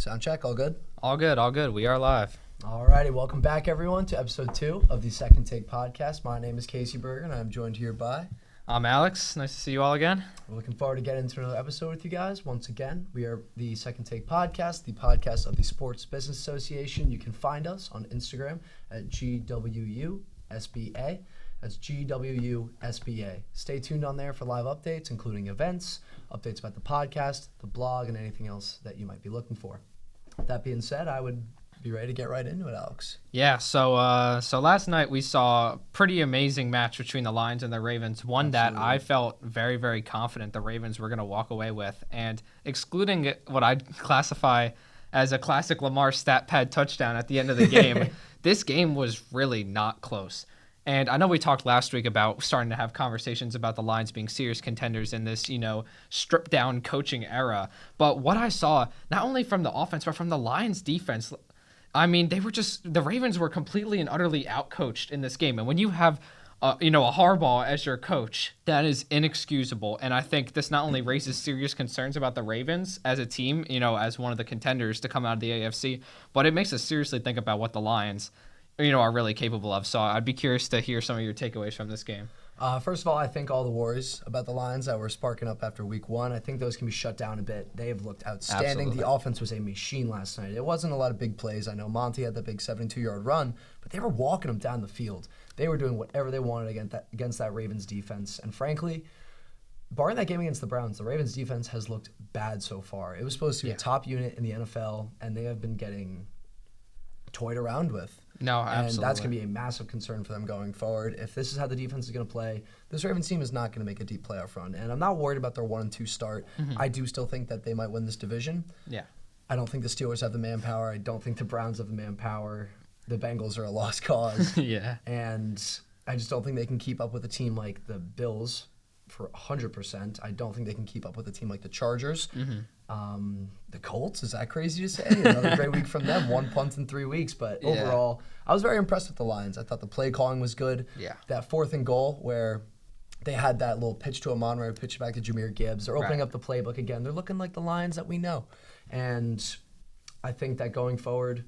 Sound check, all good? All good, all good. We are live. Alrighty, welcome back everyone to episode 2 of the Second Take podcast. My name is Casey Berger and I'm joined here by... I'm Alex. Nice to see you all again. We're looking forward to getting into another episode with you guys. Once again, we are the Second Take podcast, the podcast of the Sports Business Association. You can find us on Instagram at GWU SBA. That's GWU SBA. Stay tuned on there for live updates, including events, updates about the podcast, the blog, and anything else that you might be looking for. That being said, I would be ready to get right into it, Alex. Yeah, so last night we saw a pretty amazing match between the Lions and the Ravens, one Absolutely. that I felt very, very confident the Ravens were going to walk away with. And excluding what I'd classify as a classic Lamar stat pad touchdown at the end of the game, this game was really not close. And I know we talked last week about starting to have conversations about the Lions being serious contenders in this, stripped down coaching era. But what I saw, not only from the offense, but from the Lions defense, I mean, the Ravens were completely and utterly outcoached in this game. And when you have, a Harbaugh as your coach, that is inexcusable. And I think this not only raises serious concerns about the Ravens as a team, as one of the contenders to come out of the AFC, but it makes us seriously think about what the Lions are really capable of. So I'd be curious to hear some of your takeaways from this game. First of all, I think all the worries about the Lions that were sparking up after week 1, I think those can be shut down a bit. They have looked outstanding. Absolutely. The offense was a machine last night. It wasn't a lot of big plays. I know Monty had the big 72-yard run, but they were walking them down the field. They were doing whatever they wanted against that Ravens defense. And frankly, barring that game against the Browns, the Ravens defense has looked bad so far. It was supposed to be a top unit in the NFL, and they have been getting toyed around with. No, absolutely. And that's going to be a massive concern for them going forward. If this is how the defense is going to play, this Ravens team is not going to make a deep playoff run. And I'm not worried about their 1-2 start. Mm-hmm. I do still think that they might win this division. Yeah. I don't think the Steelers have the manpower. I don't think the Browns have the manpower. The Bengals are a lost cause. Yeah. And I just don't think they can keep up with a team like the Bills for 100%. I don't think they can keep up with a team like the Chargers. Mm-hmm. The Colts, is that crazy to say? Another great week from them, 1 punt in 3 weeks. But overall, I was very impressed with the Lions. I thought the play calling was good. Yeah. That 4th and goal where they had that little pitch to Amon-Ra, pitch back to Jahmyr Gibbs. They're opening up the playbook again. They're looking like the Lions that we know. And I think that going forward,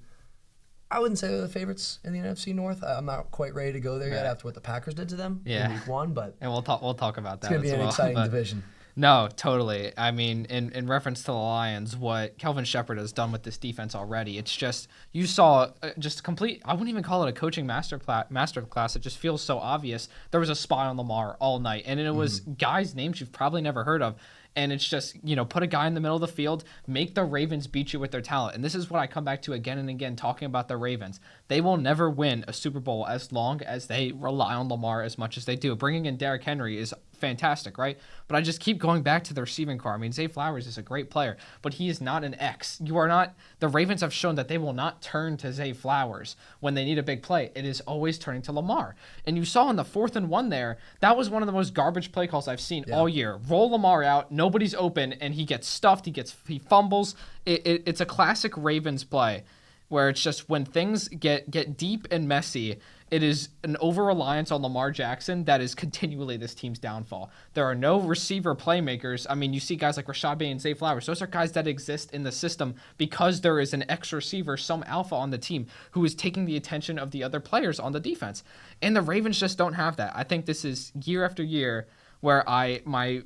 I wouldn't say they're the favorites in the NFC North. I'm not quite ready to go there yet after what the Packers did to them in week 1. But and we'll talk about that. It's going to be an exciting division. No, totally. I mean, in reference to the Lions, what Kelvin Shepard has done with this defense already, it's just, you saw just complete, I wouldn't even call it a coaching masterclass. It just feels so obvious. There was a spy on Lamar all night, and it was guys' names you've probably never heard of. And it's just, put a guy in the middle of the field, make the Ravens beat you with their talent. And this is what I come back to again and again talking about the Ravens. They will never win a Super Bowl as long as they rely on Lamar as much as they do. Bringing in Derrick Henry is fantastic, right? But I just keep going back to the receiving core. I mean, Zay Flowers is a great player, but he is not an X. The Ravens have shown that they will not turn to Zay Flowers when they need a big play. It is always turning to Lamar. And you saw in the 4th and 1 there, that was one of the most garbage play calls I've seen all year. Roll Lamar out, nobody's open, and he gets stuffed, he fumbles. It's a classic Ravens play where it's just when things get deep and messy, it is an over-reliance on Lamar Jackson that is continually this team's downfall. There are no receiver playmakers. I mean, you see guys like Rashad Bateman and Zay Flowers. Those are guys that exist in the system because there is an ex-receiver, some alpha on the team, who is taking the attention of the other players on the defense. And the Ravens just don't have that. I think this is year after year where my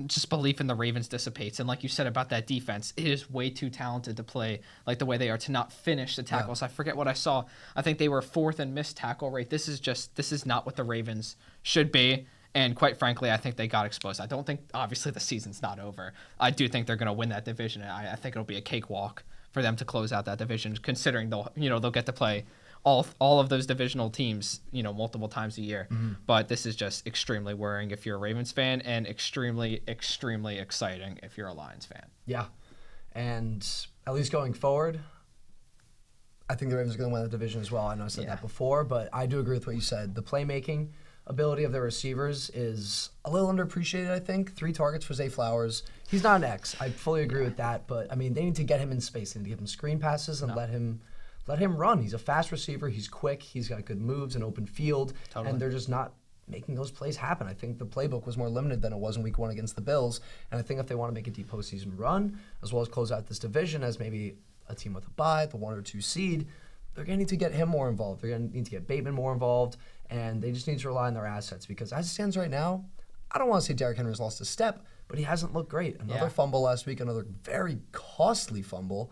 just belief in the Ravens dissipates. And like you said about that defense, it is way too talented to play like the way they are, to not finish the tackles. I forget what I saw. I think they were 4th in missed tackle rate. This is not what the Ravens should be. And quite frankly, I think they got exposed. I don't think, obviously, the season's not over. I do think they're going to win that division. I think it'll be a cakewalk for them to close out that division, considering they'll get to play all of those divisional teams, multiple times a year. Mm-hmm. But this is just extremely worrying if you're a Ravens fan, and extremely, extremely exciting if you're a Lions fan. Yeah. And at least going forward, I think the Ravens are going to win the division as well. I know I said that before, but I do agree with what you said. The playmaking ability of their receivers is a little underappreciated, I think. 3 targets for Zay Flowers. He's not an X. I fully agree with that. But, I mean, they need to get him in space. They need to give him screen passes and let him run. He's a fast receiver. He's quick. He's got good moves and open field. Totally. And they're just not making those plays happen. I think the playbook was more limited than it was in week 1 against the Bills. And I think if they want to make a deep postseason run, as well as close out this division as maybe a team with a bye, the 1 or 2 seed, they're going to need to get him more involved. They're going to need to get Bateman more involved. And they just need to rely on their assets. Because as it stands right now, I don't want to say Derrick Henry's lost a step, but he hasn't looked great. Another fumble last week, another very costly fumble.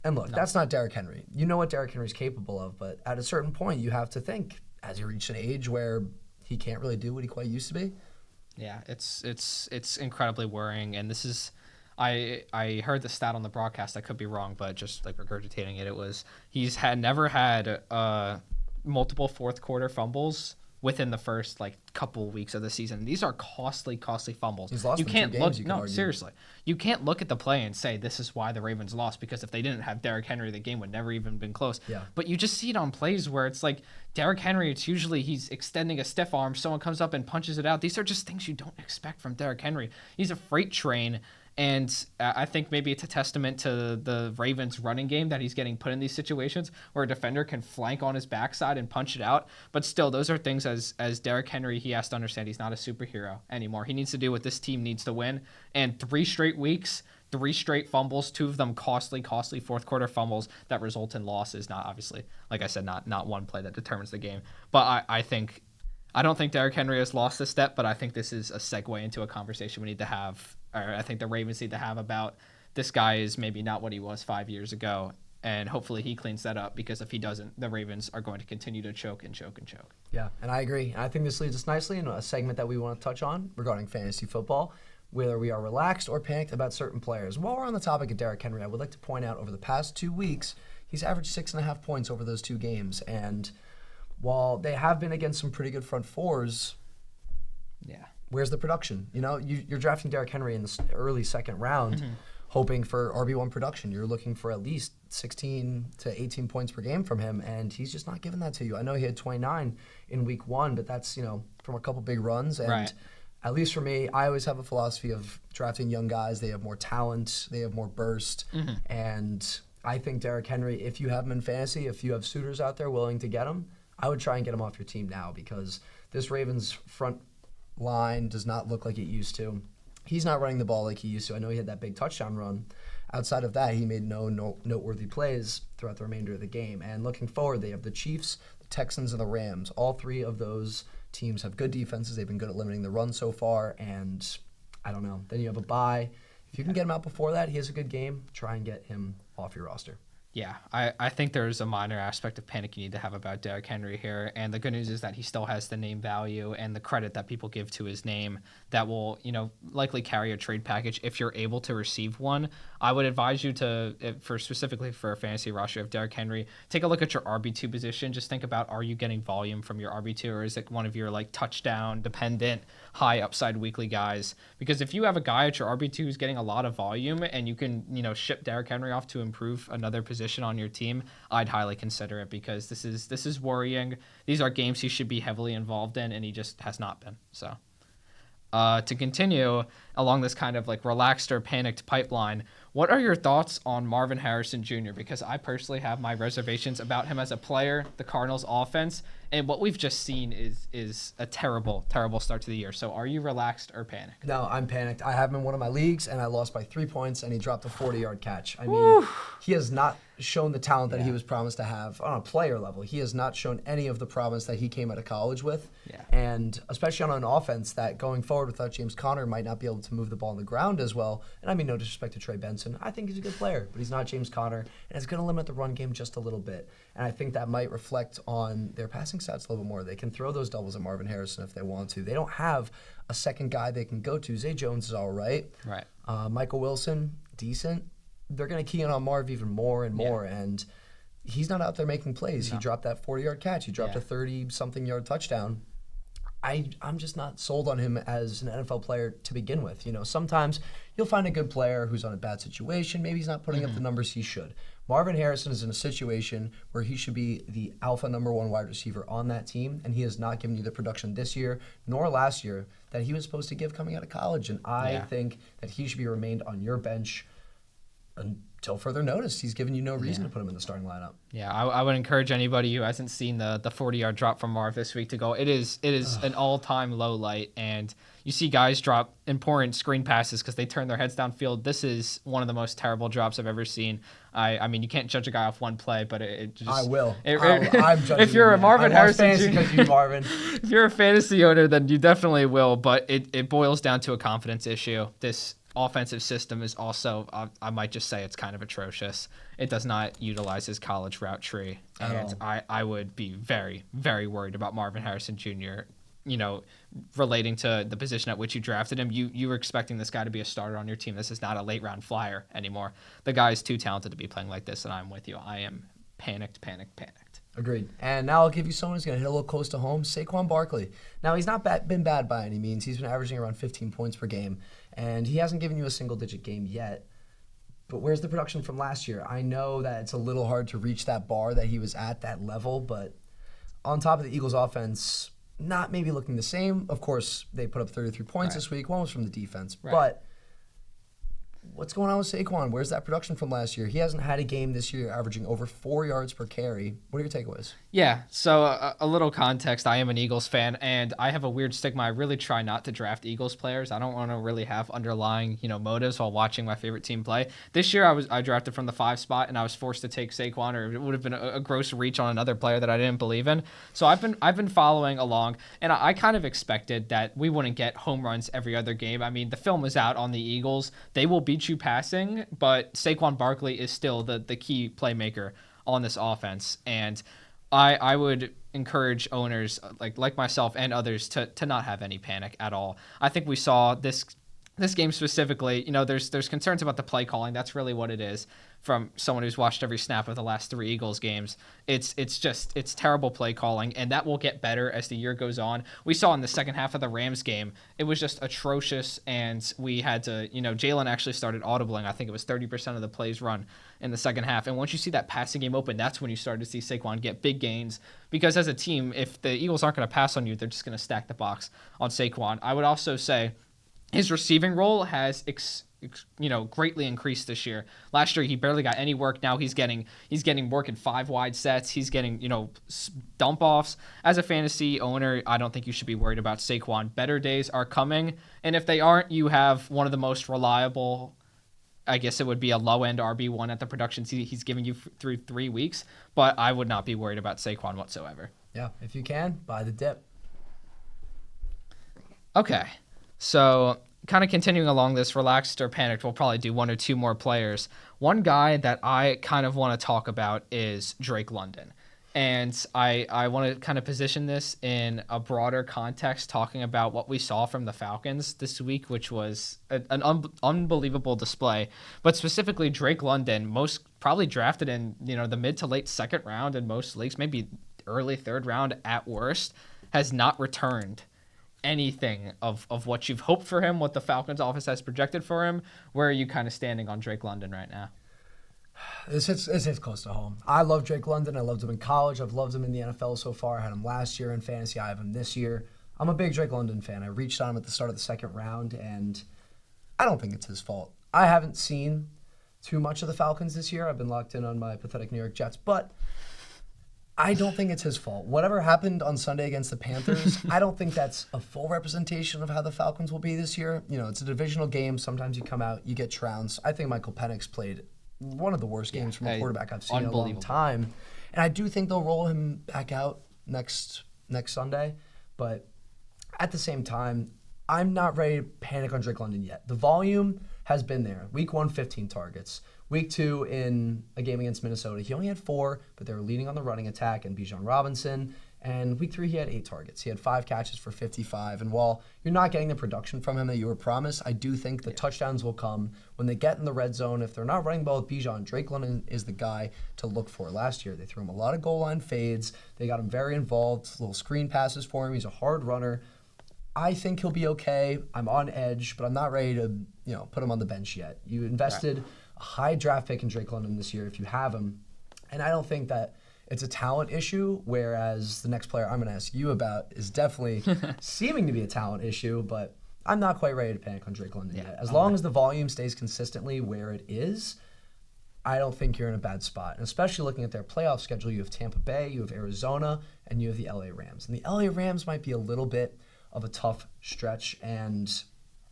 And look, that's not Derrick Henry. You know what Derrick Henry's capable of, but at a certain point, you have to think, as you reach an age where he can't really do what he quite used to be. Yeah, it's incredibly worrying, and this is, I heard the stat on the broadcast. I could be wrong, but just like regurgitating it, it was he's never had multiple fourth quarter fumbles within the first like couple weeks of the season. These are costly fumbles. He's lost you can't 2 look games, no seriously. You can't look at the play and say this is why the Ravens lost, because if they didn't have Derrick Henry, the game would never even been close. Yeah. But you just see it on plays where it's like Derrick Henry, it's usually he's extending a stiff arm, someone comes up and punches it out. These are just things you don't expect from Derrick Henry. He's a freight train. And I think maybe it's a testament to the Ravens' running game that he's getting put in these situations where a defender can flank on his backside and punch it out. But still, those are things as Derrick Henry, he has to understand he's not a superhero anymore. He needs to do what this team needs to win. And 3 straight weeks, 3 straight fumbles, 2 of them costly fourth quarter fumbles that result in losses. Not obviously, like I said, not one play that determines the game. But I don't think Derrick Henry has lost a step, but I think this is a segue into a conversation we need to have, or I think the Ravens need to have about this guy is maybe not what he was 5 years ago, and hopefully he cleans that up, because if he doesn't, the Ravens are going to continue to choke and choke and choke. Yeah, and I agree. I think this leads us nicely into a segment that we want to touch on regarding fantasy football, whether we are relaxed or panicked about certain players. While we're on the topic of Derrick Henry, I would like to point out over the past 2 weeks, he's averaged 6.5 points over those 2 games, and while they have been against some pretty good front fours, where's the production? You know, you're drafting Derrick Henry in the early second round, hoping for RB1 production. You're looking for at least 16 to 18 points per game from him, and he's just not giving that to you. I know he had 29 in week 1, but that's, from a couple big runs. And at least for me, I always have a philosophy of drafting young guys. They have more talent, they have more burst, and I think Derrick Henry, if you have him in fantasy, if you have suitors out there willing to get him, I would try and get him off your team now, because this Ravens front line does not look like it used to. He's not running the ball like he used to. I know he had that big touchdown run. Outside of that, he made no noteworthy plays throughout the remainder of the game. And looking forward, they have the Chiefs, the Texans, and the Rams. All 3 of those teams have good defenses. They've been good at limiting the run so far, and I don't know. Then you have a bye. If you can get him out before that, he has a good game. Try and get him off your roster. Yeah, I think there's a minor aspect of panic you need to have about Derrick Henry here. And the good news is that he still has the name value and the credit that people give to his name that will, likely carry a trade package if you're able to receive one. I would advise you to, specifically for a fantasy roster of Derrick Henry, take a look at your RB2 position. Just think about, are you getting volume from your RB2, or is it one of your touchdown dependent, high upside weekly guys? Because if you have a guy at your RB2 who's getting a lot of volume and you can, ship Derrick Henry off to improve another position on your team, I'd highly consider it, because this is worrying. These are games he should be heavily involved in, and he just has not been. So to continue along this kind of relaxed or panicked pipeline, what are your thoughts on Marvin Harrison Jr.? Because I personally have my reservations about him as a player, the Cardinals offense, and what we've just seen is a terrible start to the year. So are you relaxed or panicked? No, I'm panicked. I have him in one of my leagues, and I lost by 3 points, and he dropped a 40-yard catch. I mean, he has not shown the talent that he was promised to have on a player level. He has not shown any of the promise that he came out of college with. Yeah. And especially on an offense that going forward without James Conner might not be able to move the ball on the ground as well. And I mean, no disrespect to Trey Benson. I think he's a good player, but he's not James Conner, and it's going to limit the run game just a little bit. And I think that might reflect on their passing stats a little bit more. They can throw those doubles at Marvin Harrison if they want to. They don't have a second guy they can go to. Zay Jones is all right. Right. Michael Wilson, decent. They're going to key in on Marv even more and more, and he's not out there making plays. No. He dropped that 40-yard catch. He dropped a 30-something yard touchdown. I'm just not sold on him as an NFL player to begin with. Sometimes you'll find a good player who's on a bad situation. Maybe he's not putting up the numbers he should. Marvin Harrison is in a situation where he should be the alpha number 1 wide receiver on that team, and he has not given you the production this year nor last year that he was supposed to give coming out of college. And I think that he should be remained on your bench till further notice, he's given you no reason to put him in the starting lineup. Yeah, I would encourage anybody who hasn't seen the 40-yard drop from Marv this week to go. It is an all-time low light, and you see guys drop important screen passes because they turn their heads downfield. This is one of the most terrible drops I've ever seen. I mean, you can't judge a guy off one play, but it just... I will. I'm judging if you're a Marvin Harrison Jr. Marvin. If you're a fantasy owner, then you definitely will, but it boils down to a confidence issue. This offensive system is also, I might just say, it's kind of atrocious. It does not utilize his college route tree, and I would be very, very worried about Marvin Harrison Jr., relating to the position at which you drafted him. You were expecting this guy to be a starter on your team. This is not a late round flyer anymore. The guy is too talented to be playing like this, and I'm with you. I am panicked. Agreed. And now I'll give you someone who's going to hit a little close to home, Saquon Barkley. Now, he's not been bad by any means. He's been averaging around 15 points per game, and he hasn't given you a single-digit game yet. But where's the production from last year? I know that it's a little hard to reach that bar that he was at, that level, but on top of the Eagles' offense, not maybe looking the same. Of course, they put up 33 points this week. One was from the defense. Right. But what's going on with Saquon? Where's that production from last year? He hasn't had a game this year averaging over 4 yards per carry. What are your takeaways? Yeah, so a little context. I am an Eagles fan, and I have a weird stigma. I really try not to draft Eagles players. I don't want to really have underlying, motives while watching my favorite team play. This year, I drafted from the 5 spot, and I was forced to take Saquon, or it would have been a gross reach on another player that I didn't believe in. So I've been following along, and I kind of expected that we wouldn't get home runs every other game. I mean, the film is out on the Eagles. They will beat you passing, but Saquon Barkley is still the key playmaker on this offense, and I would encourage owners like myself and others to not have any panic at all. I think we saw this game specifically. There's concerns about the play calling. That's really what it is. From someone who's watched every snap of the last 3 Eagles games, it's terrible play calling, and that will get better as the year goes on. We saw in the second half of the Rams game, it was just atrocious, and we had to, Jalen actually started audibling. I think it was 30% of the plays run in the second half, and once you see that passing game open, that's when you started to see Saquon get big gains, because as a team, if the Eagles aren't going to pass on you, they're just going to stack the box on Saquon. I would also say his receiving role has greatly increased this year. Last year he barely got any work. Now he's getting work in 5 wide sets. He's getting dump offs. As a fantasy owner, I don't think you should be worried about Saquon. Better days are coming, and if they aren't, you have one of the most reliable, I guess it would be a low end RB1 at the production he's giving you through 3 weeks. But I would not be worried about Saquon whatsoever. Yeah, if you can, buy the dip. Okay, so kind of continuing along this relaxed or panicked, we'll probably do 1 or 2 more players. One guy that I kind of want to talk about is Drake London. And I want to kind of position this in a broader context, talking about what we saw from the Falcons this week, which was an unbelievable display. But specifically, Drake London, most probably drafted in the mid to late second round in most leagues, maybe early third round at worst, has not returned anything of what you've hoped for him, what the Falcons office has projected for him. Where are you kind of standing on Drake London right now? This hits close to home. I love Drake London. I loved him in college. I've loved him in the NFL so far. I had him last year in fantasy. I have him this year. I'm a big Drake London fan. I reached on him at the start of the second round, and I don't think it's his fault. I haven't seen too much of the Falcons this year. I've been locked in on my pathetic New York Jets, but I don't think it's his fault. Whatever happened on Sunday against the Panthers, I don't think that's a full representation of how the Falcons will be this year. It's a divisional game. Sometimes you come out, you get trounced. I think Michael Penix played one of the worst games from a quarterback I've seen in a long time. And I do think they'll roll him back out next Sunday. But at the same time, I'm not ready to panic on Drake London yet. The volume has been there. Week 1, 15 targets. Week 2 in a game against Minnesota, he only had 4, but they were leading on the running attack and Bijan Robinson. And week 3, he had 8 targets. He had 5 catches for 55. And while you're not getting the production from him that you were promised, I do think the touchdowns will come when they get in the red zone. If they're not running ball with Bijan, Drake London is the guy to look for. Last year, they threw him a lot of goal line fades. They got him very involved, little screen passes for him. He's a hard runner. I think he'll be okay. I'm on edge, but I'm not ready to put him on the bench yet. You invested a high draft pick in Drake London this year if you have him, and I don't think that it's a talent issue, whereas the next player I'm going to ask you about is definitely seeming to be a talent issue, but I'm not quite ready to panic on Drake London yet. As long as the volume stays consistently where it is, I don't think you're in a bad spot. And especially looking at their playoff schedule, you have Tampa Bay, you have Arizona, and you have the LA Rams. And the LA Rams might be a little bit of a tough stretch. And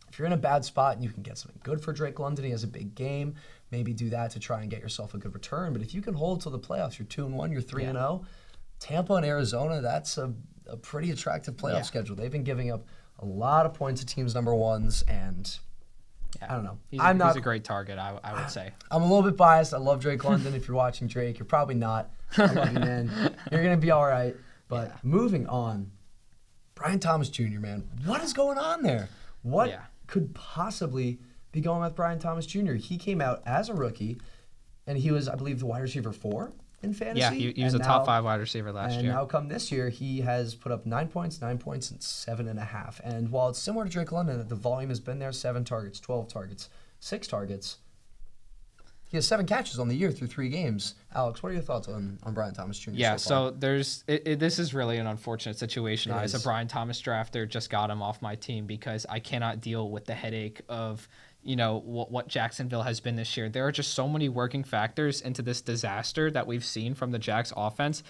if you're in a bad spot and you can get something good for Drake London, he has a big game, maybe do that to try and get yourself a good return. But if you can hold till the playoffs, you're 2-1, you're 3-0. Tampa and Arizona, that's a pretty attractive playoff schedule. They've been giving up a lot of points to teams number ones, and I don't know. He's a great target, I would say. I'm a little bit biased. I love Drake London. If you're watching Drake, you're probably not. I love you, man. You're going to be all right. But moving on, Brian Thomas Jr., man, what is going on there? What could possibly be going with Brian Thomas Jr.? He came out as a rookie, and he was, I believe, the wide receiver 4 in fantasy. Yeah, he was a top 5 wide receiver last year. And now come this year, he has put up 9 points, and 7.5. And while it's similar to Drake London, that the volume has been there, 7 targets, 12 targets, 6 targets, he has 7 catches on the year through 3 games. Alex, what are your thoughts on Brian Thomas Jr.? Yeah, so there's this is really an unfortunate situation. As a Brian Thomas drafter, just got him off my team because I cannot deal with the headache of what Jacksonville has been this year. There are just so many working factors into this disaster that we've seen from the Jags offense.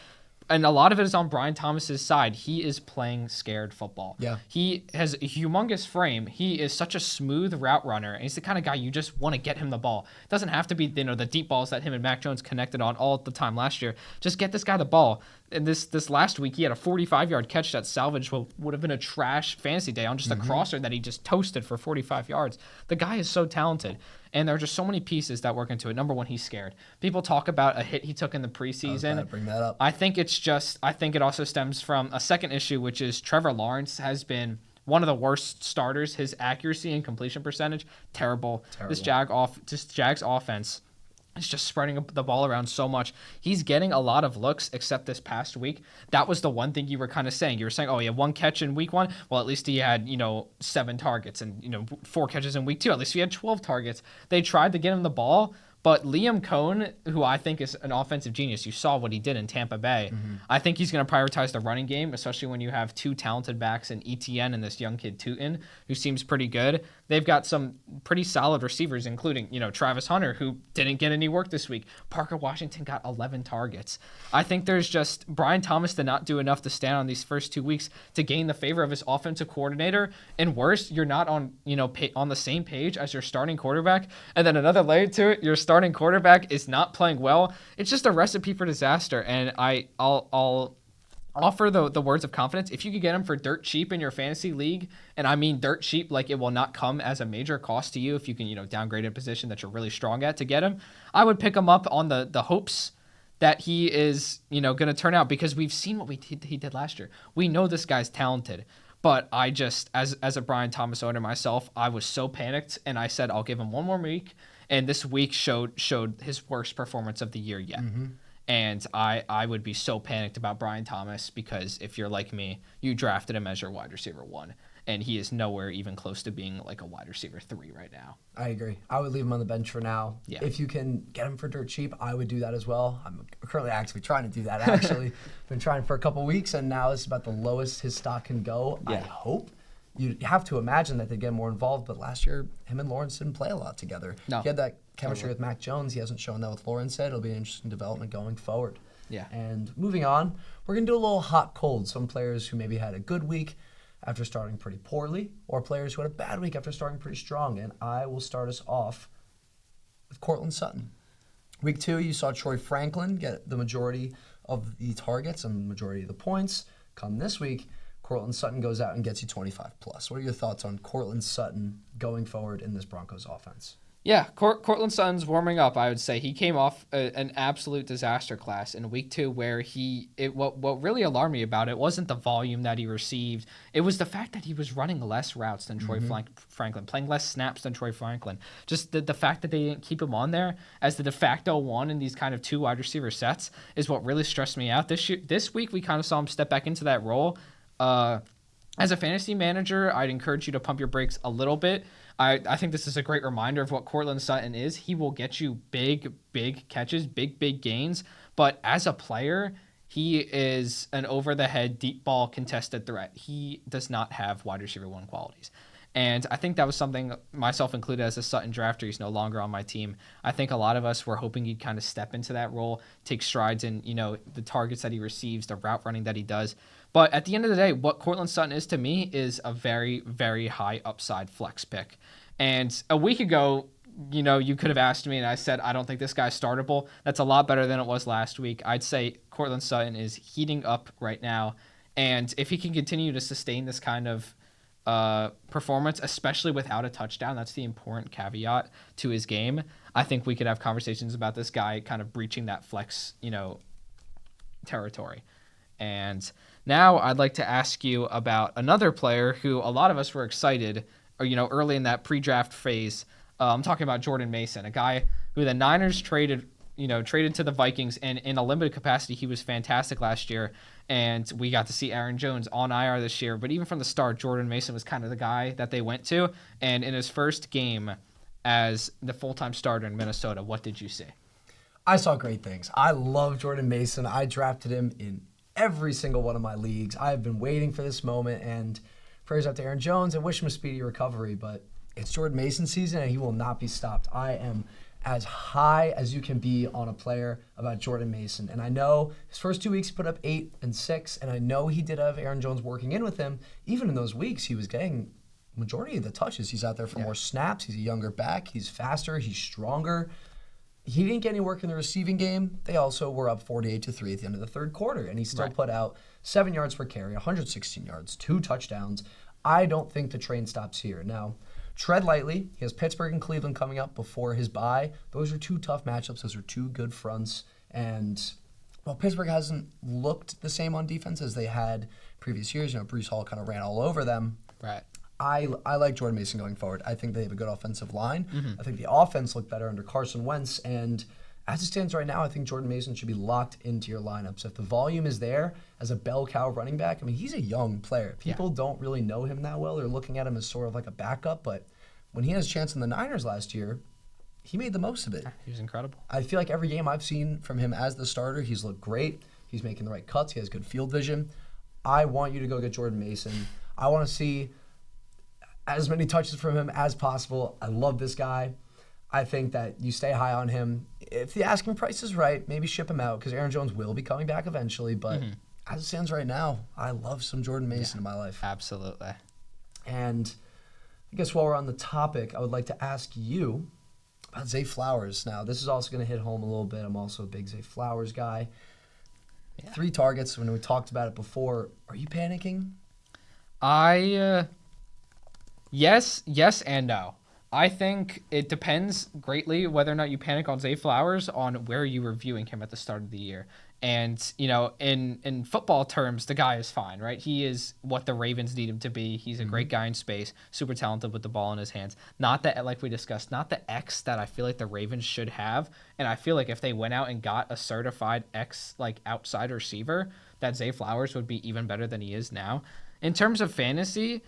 And a lot of it is on Brian Thomas's side. He is playing scared football. Yeah. He has a humongous frame. He is such a smooth route runner. And he's the kind of guy you just want to get him the ball. It doesn't have to be the deep balls that him and Mac Jones connected on all the time last year. Just get this guy the ball. And this last week, he had a 45-yard catch that salvaged what would have been a trash fantasy day on just a crosser that he just toasted for 45 yards. The guy is so talented. And there are just so many pieces that work into it. Number one, he's scared. People talk about a hit he took in the preseason. Bring that up. I think it also stems from a second issue, which is Trevor Lawrence has been one of the worst starters. His accuracy and completion percentage, terrible. This Jags offense is just spreading the ball around so much. He's getting a lot of looks, except this past week. That was the one thing you were kind of saying. You were saying, oh, he had 1 catch in week 1. Well, at least he had, 7 targets and, 4 catches in week 2. At least he had 12 targets. They tried to get him the ball, but Liam Cohn, who I think is an offensive genius, you saw what he did in Tampa Bay. I think he's going to prioritize the running game, especially when you have 2 talented backs in ETN and this young kid Tootin, who seems pretty good. They've got some pretty solid receivers, including, Travis Hunter, who didn't get any work this week. Parker Washington got 11 targets. I think there's just Brian Thomas did not do enough to stand on these first 2 weeks to gain the favor of his offensive coordinator. And worse, you're not on, on the same page as your starting quarterback. And then another layer to it, your starting quarterback is not playing well. It's just a recipe for disaster. And I'll offer the words of confidence. If you could get him for dirt cheap in your fantasy league, and I mean dirt cheap, like it will not come as a major cost to you if you can, downgrade a position that you're really strong at to get him, I would pick him up on the hopes that he is, going to turn out, because we've seen what he did last year. We know this guy's talented, but I just, as a Brian Thomas owner myself, I was so panicked, and I said I'll give him 1 more week, and this week showed his worst performance of the year yet. And I would be so panicked about Brian Thomas, because if you're like me, you drafted him as your wide receiver 1, and he is nowhere even close to being like a wide receiver 3 right now. I agree. I would leave him on the bench for now. Yeah. If you can get him for dirt cheap, I would do that as well. I'm currently actively trying to do that, actually. Been trying for a couple weeks, and now this is about the lowest his stock can go. Yeah. I hope. You have to imagine that they get more involved, but last year, him and Lawrence didn't play a lot together. No. He had that chemistry with Mac Jones. He hasn't shown that with Lawrence yet. It'll be an interesting development going forward. Yeah. And moving on, we're going to do a little hot cold. Some players who maybe had a good week after starting pretty poorly, or players who had a bad week after starting pretty strong. And I will start us off with Courtland Sutton. Week 2, you saw Troy Franklin get the majority of the targets and the majority of the points. Come this week, Courtland Sutton goes out and gets you 25 plus. What are your thoughts on Courtland Sutton going forward in this Broncos offense? Yeah, Courtland Sutton's warming up, I would say. He came off an absolute disaster class in week 2, where what really alarmed me about it wasn't the volume that he received. It was the fact that he was running less routes than Troy Franklin, playing less snaps than Troy Franklin. Just the fact that they didn't keep him on there as the de facto 1 in these kind of 2 wide receiver sets is what really stressed me out. This week, we kind of saw him step back into that role. As a fantasy manager, I'd encourage you to pump your brakes a little bit. I think this is a great reminder of what Courtland Sutton is. He will get you big catches, big gains. But as a player, he is an over-the-head, deep ball contested threat. He does not have wide receiver 1 qualities. And I think that was something, myself included as a Sutton drafter, he's no longer on my team. I think a lot of us were hoping he'd kind of step into that role, take strides in, the targets that he receives, the route running that he does. But at the end of the day, what Cortland Sutton is to me is a very, very high upside flex pick. And a week ago, you could have asked me and I said, I don't think this guy's startable. That's a lot better than it was last week. I'd say Cortland Sutton is heating up right now. And if he can continue to sustain this kind of performance, especially without a touchdown, that's the important caveat to his game. I think we could have conversations about this guy kind of breaching that flex, territory. And now I'd like to ask you about another player who a lot of us were excited, early in that pre-draft phase. I'm talking about Jordan Mason, a guy who the Niners traded to the Vikings, and in a limited capacity, he was fantastic last year. And we got to see Aaron Jones on IR this year. But even from the start, Jordan Mason was kind of the guy that they went to. And in his first game as the full-time starter in Minnesota, what did you see? I saw great things. I love Jordan Mason. I drafted him in every single one of my leagues. I have been waiting for this moment, and prayers out to Aaron Jones. I wish him a speedy recovery, but it's Jordan Mason season, and he will not be stopped. I am as high as you can be on a player about Jordan Mason. And I know his first 2 weeks he put up 8 and 6, and I know he did have Aaron Jones working in with him. Even in those weeks, he was getting majority of the touches. He's out there for more snaps. He's a younger back. He's faster. He's stronger. He didn't get any work in the receiving game. They also were up 48-3 at the end of the third quarter, and he still put out 7 yards per carry, 116 yards, 2 touchdowns. I don't think the train stops here. Now, tread lightly. He has Pittsburgh and Cleveland coming up before his bye. Those are 2 tough matchups. Those are 2 good fronts. And while Pittsburgh hasn't looked the same on defense as they had previous years, Breece Hall kind of ran all over them. Right. I like Jordan Mason going forward. I think they have a good offensive line. I think the offense looked better under Carson Wentz. And as it stands right now, I think Jordan Mason should be locked into your lineups. If the volume is there as a bell cow running back, I mean, he's a young player. People don't really know him that well. They're looking at him as sort of like a backup. But when he had his chance in the Niners last year, he made the most of it. He was incredible. I feel like every game I've seen from him as the starter, he's looked great. He's making the right cuts. He has good field vision. I want you to go get Jordan Mason. I want to see as many touches from him as possible. I love this guy. I think that you stay high on him. If the asking price is right, maybe ship him out because Aaron Jones will be coming back eventually. But as it stands right now, I love some Jordan Mason in my life. Absolutely. And I guess while we're on the topic, I would like to ask you about Zay Flowers. Now, this is also going to hit home a little bit. I'm also a big Zay Flowers guy. 3 targets when we talked about it before. Are you panicking? Yes and no. I think it depends greatly whether or not you panic on Zay Flowers on where you were viewing him at the start of the year. And, in football terms, the guy is fine, right? He is what the Ravens need him to be. He's a great guy in space, super talented with the ball in his hands. Not that, like we discussed, not the X that I feel like the Ravens should have. And I feel like if they went out and got a certified X, like outside receiver, that Zay Flowers would be even better than he is now. In terms of fantasy,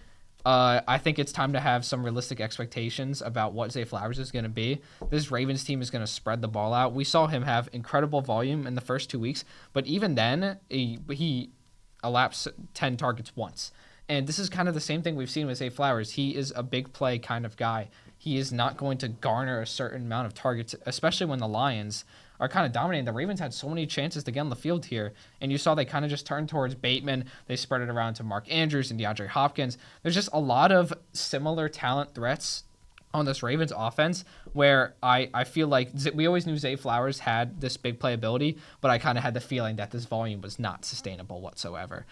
I think it's time to have some realistic expectations about what Zay Flowers is going to be. This Ravens team is going to spread the ball out. We saw him have incredible volume in the first 2 weeks, but even then, he elapsed 10 targets once. And this is kind of the same thing we've seen with Zay Flowers. He is a big play kind of guy. He is not going to garner a certain amount of targets, especially when the Lions are kind of dominating. The Ravens had so many chances to get on the field here, and you saw they kind of just turned towards Bateman. They spread it around to Mark Andrews and DeAndre Hopkins. There's just a lot of similar talent threats on this Ravens offense where I feel like we always knew Zay Flowers had this big playability, but I kind of had the feeling that this volume was not sustainable whatsoever.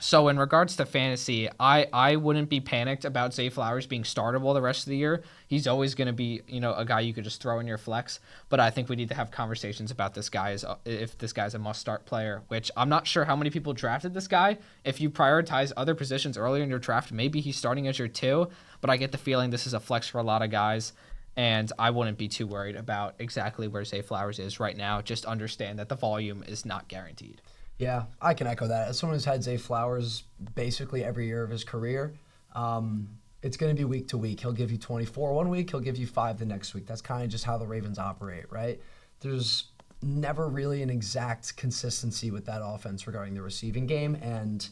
So in regards to fantasy, I wouldn't be panicked about Zay Flowers being startable the rest of the year. He's always going to be, a guy you could just throw in your flex. But I think we need to have conversations about this guy if this guy's a must-start player, which I'm not sure how many people drafted this guy. If you prioritize other positions earlier in your draft, maybe he's starting as your 2. But I get the feeling this is a flex for a lot of guys. And I wouldn't be too worried about exactly where Zay Flowers is right now. Just understand that the volume is not guaranteed. Yeah, I can echo that. As someone who's had Zay Flowers basically every year of his career, it's going to be week to week. He'll give you 24 one week, he'll give you 5 the next week. That's kind of just how the Ravens operate, right? There's never really an exact consistency with that offense regarding the receiving game, and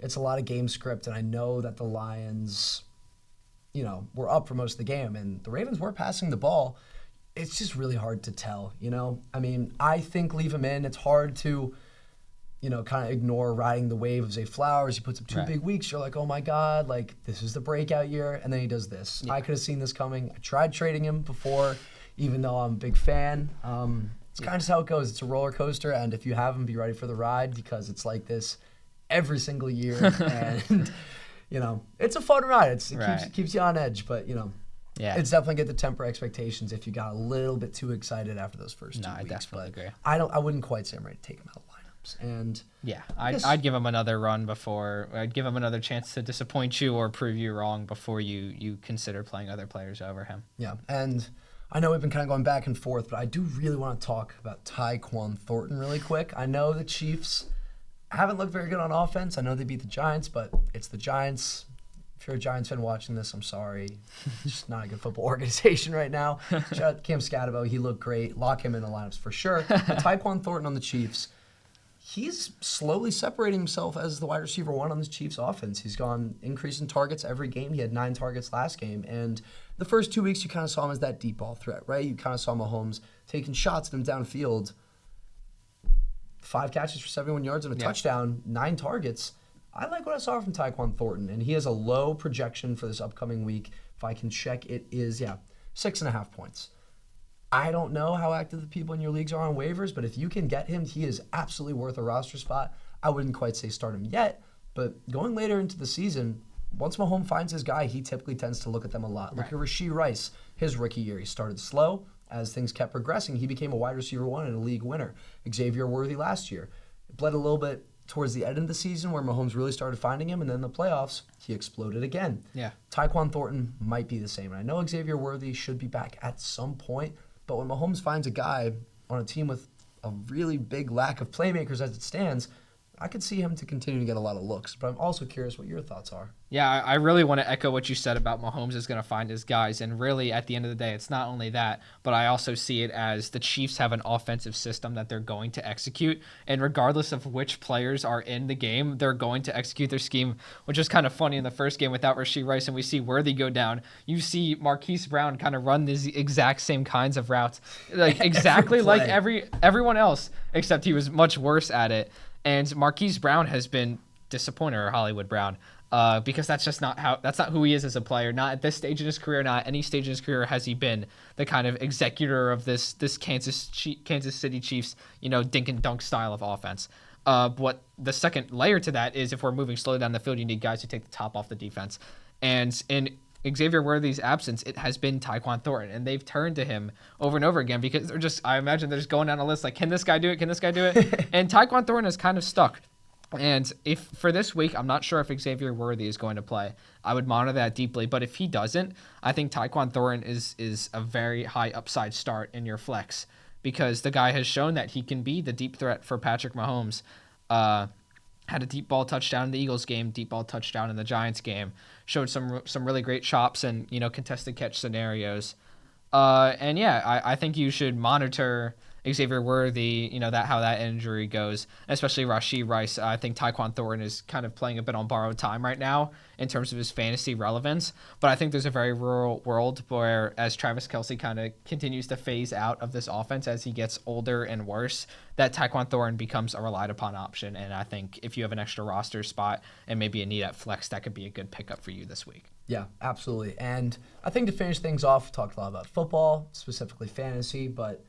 it's a lot of game script, and I know that the Lions, were up for most of the game, and the Ravens were passing the ball. It's just really hard to tell, I mean, I think leave him in. It's hard to, kind of ignore riding the wave of Zay Flowers. He puts up 2 big weeks. You're like, oh my God, like this is the breakout year. And then he does this. Yeah. I could have seen this coming. I tried trading him before, even though I'm a big fan. It's kind of just how it goes. It's a roller coaster. And if you have him, be ready for the ride, because it's like this every single year. And, it's a fun ride. It keeps you on edge. But, it's definitely good to temper expectations if you got a little bit too excited after those first 2 weeks. I definitely agree. I wouldn't quite say I'm ready to take him out of lineups. And I'd give him another run before. I'd give him another chance to disappoint you or prove you wrong before you consider playing other players over him. Yeah, and I know we've been kind of going back and forth, but I do really want to talk about Tyquan Thornton really quick. I know the Chiefs haven't looked very good on offense. I know they beat the Giants, but it's the Giants. If you're a Giants fan watching this, I'm sorry. It's just not a good football organization right now. Shout out to Cam Scatabo. He looked great. Lock him in the lineups for sure. But Tyquan Thornton on the Chiefs, he's slowly separating himself as the wide receiver 1 on this Chiefs offense. He's gone increasing targets every game. He had 9 targets last game. And the first 2 weeks, you kind of saw him as that deep ball threat, right? You kind of saw Mahomes taking shots at him downfield. 5 catches for 71 yards and a touchdown, 9 targets. I like what I saw from Tyquan Thornton, and he has a low projection for this upcoming week. If I can check, it is, 6.5 points. I don't know how active the people in your leagues are on waivers, but if you can get him, he is absolutely worth a roster spot. I wouldn't quite say start him yet, but going later into the season, once Mahomes finds his guy, he typically tends to look at them a lot. Look at Rashee Rice, his rookie year. He started slow. As things kept progressing, he became a wide receiver 1 and a league winner. Xavier Worthy last year. It bled a little bit towards the end of the season where Mahomes really started finding him, and then in the playoffs, he exploded again. Yeah. Tyquan Thornton might be the same. And I know Xavier Worthy should be back at some point, but when Mahomes finds a guy on a team with a really big lack of playmakers as it stands, I could see him to continue to get a lot of looks. But I'm also curious what your thoughts are. Yeah, I really want to echo what you said about Mahomes is going to find his guys. And really, at the end of the day, it's not only that, but I also see it as the Chiefs have an offensive system that they're going to execute. And regardless of which players are in the game, they're going to execute their scheme, which is kind of funny in the first game without Rashee Rice. And we see Worthy go down. You see Marquise Brown kind of run these exact same kinds of routes, like exactly like everyone else, except he was much worse at it. And Marquise Brown has been disappointed, or Hollywood Brown, because that's not who he is as a player. Not at this stage in his career, not at any stage in his career has he been the kind of executor of this Kansas City Chiefs, dink and dunk style of offense. What the second layer to that is, if we're moving slowly down the field, you need guys who take the top off the defense. And in Xavier Worthy's absence, it has been Tyquan Thornton, and they've turned to him over and over again because I imagine they're just going down a list like, can this guy do it? Can this guy do it? And Tyquan Thornton is kind of stuck. And if for this week, I'm not sure if Xavier Worthy is going to play. I would monitor that deeply, but if he doesn't, I think Tyquan Thornton is a very high upside start in your flex because the guy has shown that he can be the deep threat for Patrick Mahomes. Had a deep ball touchdown in the Eagles game, deep ball touchdown in the Giants game. Showed some really great chops and contested catch scenarios. I think you should monitor Xavier Worthy, how that injury goes, especially Rashee Rice. I think Tyquan Thornton is kind of playing a bit on borrowed time right now in terms of his fantasy relevance. But I think there's a very real world where as Travis Kelce kind of continues to phase out of this offense as he gets older and worse, that Tyquan Thornton becomes a relied upon option. And I think if you have an extra roster spot and maybe a need at flex, that could be a good pickup for you this week. Yeah, absolutely. And I think to finish things off, we talked a lot about football, specifically fantasy, but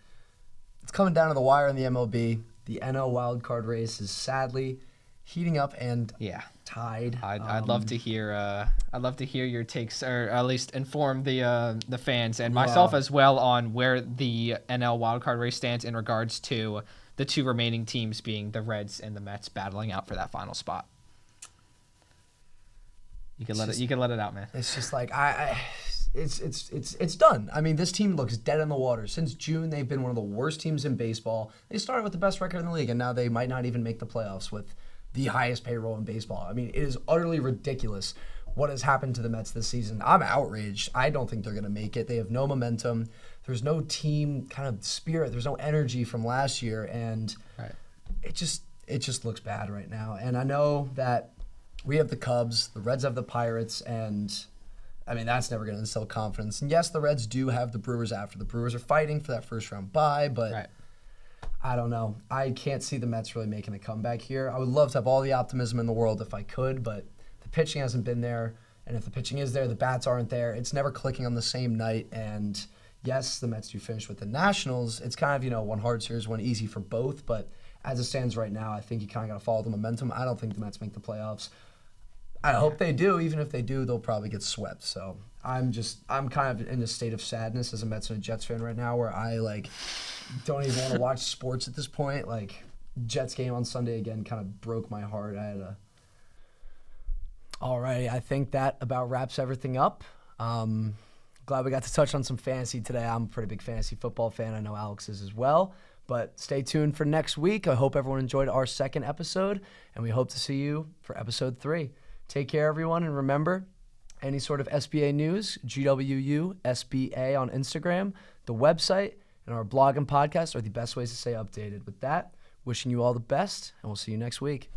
it's coming down to the wire in the MLB. The NL wildcard race is sadly heating up and tied. I'd love to hear. I'd love to hear your takes, or at least inform the fans and myself as well on where the NL wildcard race stands in regards to the 2 remaining teams being the Reds and the Mets battling out for that final spot. You can let it out, man. It's just like it's done. I mean, this team looks dead in the water. Since June, they've been one of the worst teams in baseball. They started with the best record in the league, and now they might not even make the playoffs with the highest payroll in baseball. I mean, it is utterly ridiculous what has happened to the Mets this season. I'm outraged. I don't think they're going to make it. They have no momentum. There's no team kind of spirit. There's no energy from last year, and it just looks bad right now. And I know that we have the Cubs, the Reds have the Pirates, and I mean, that's never going to instill confidence. And yes, the Reds do have the Brewers after. The Brewers are fighting for that first round bye, but Right. I don't know. I can't see the Mets really making a comeback here. I would love to have all the optimism in the world if I could, but the pitching hasn't been there. And if the pitching is there, the bats aren't there. It's never clicking on the same night. And yes, the Mets do finish with the Nationals. It's kind of, one hard series, one easy for both. But as it stands right now, I think you kind of got to follow the momentum. I don't think the Mets make the playoffs. I hope they do. Even if they do, they'll probably get swept. So I'm kind of in a state of sadness as a Mets and a Jets fan right now, where I don't even want to watch sports at this point. Jets game on Sunday again kind of broke my heart. All right, I think that about wraps everything up. Glad we got to touch on some fantasy today. I'm a pretty big fantasy football fan. I know Alex is as well. But stay tuned for next week. I hope everyone enjoyed our second episode, and we hope to see you for episode 3. Take care, everyone, and remember, any sort of SBA news, GWU SBA on Instagram, the website, and our blog and podcast are the best ways to stay updated. With that, wishing you all the best, and we'll see you next week.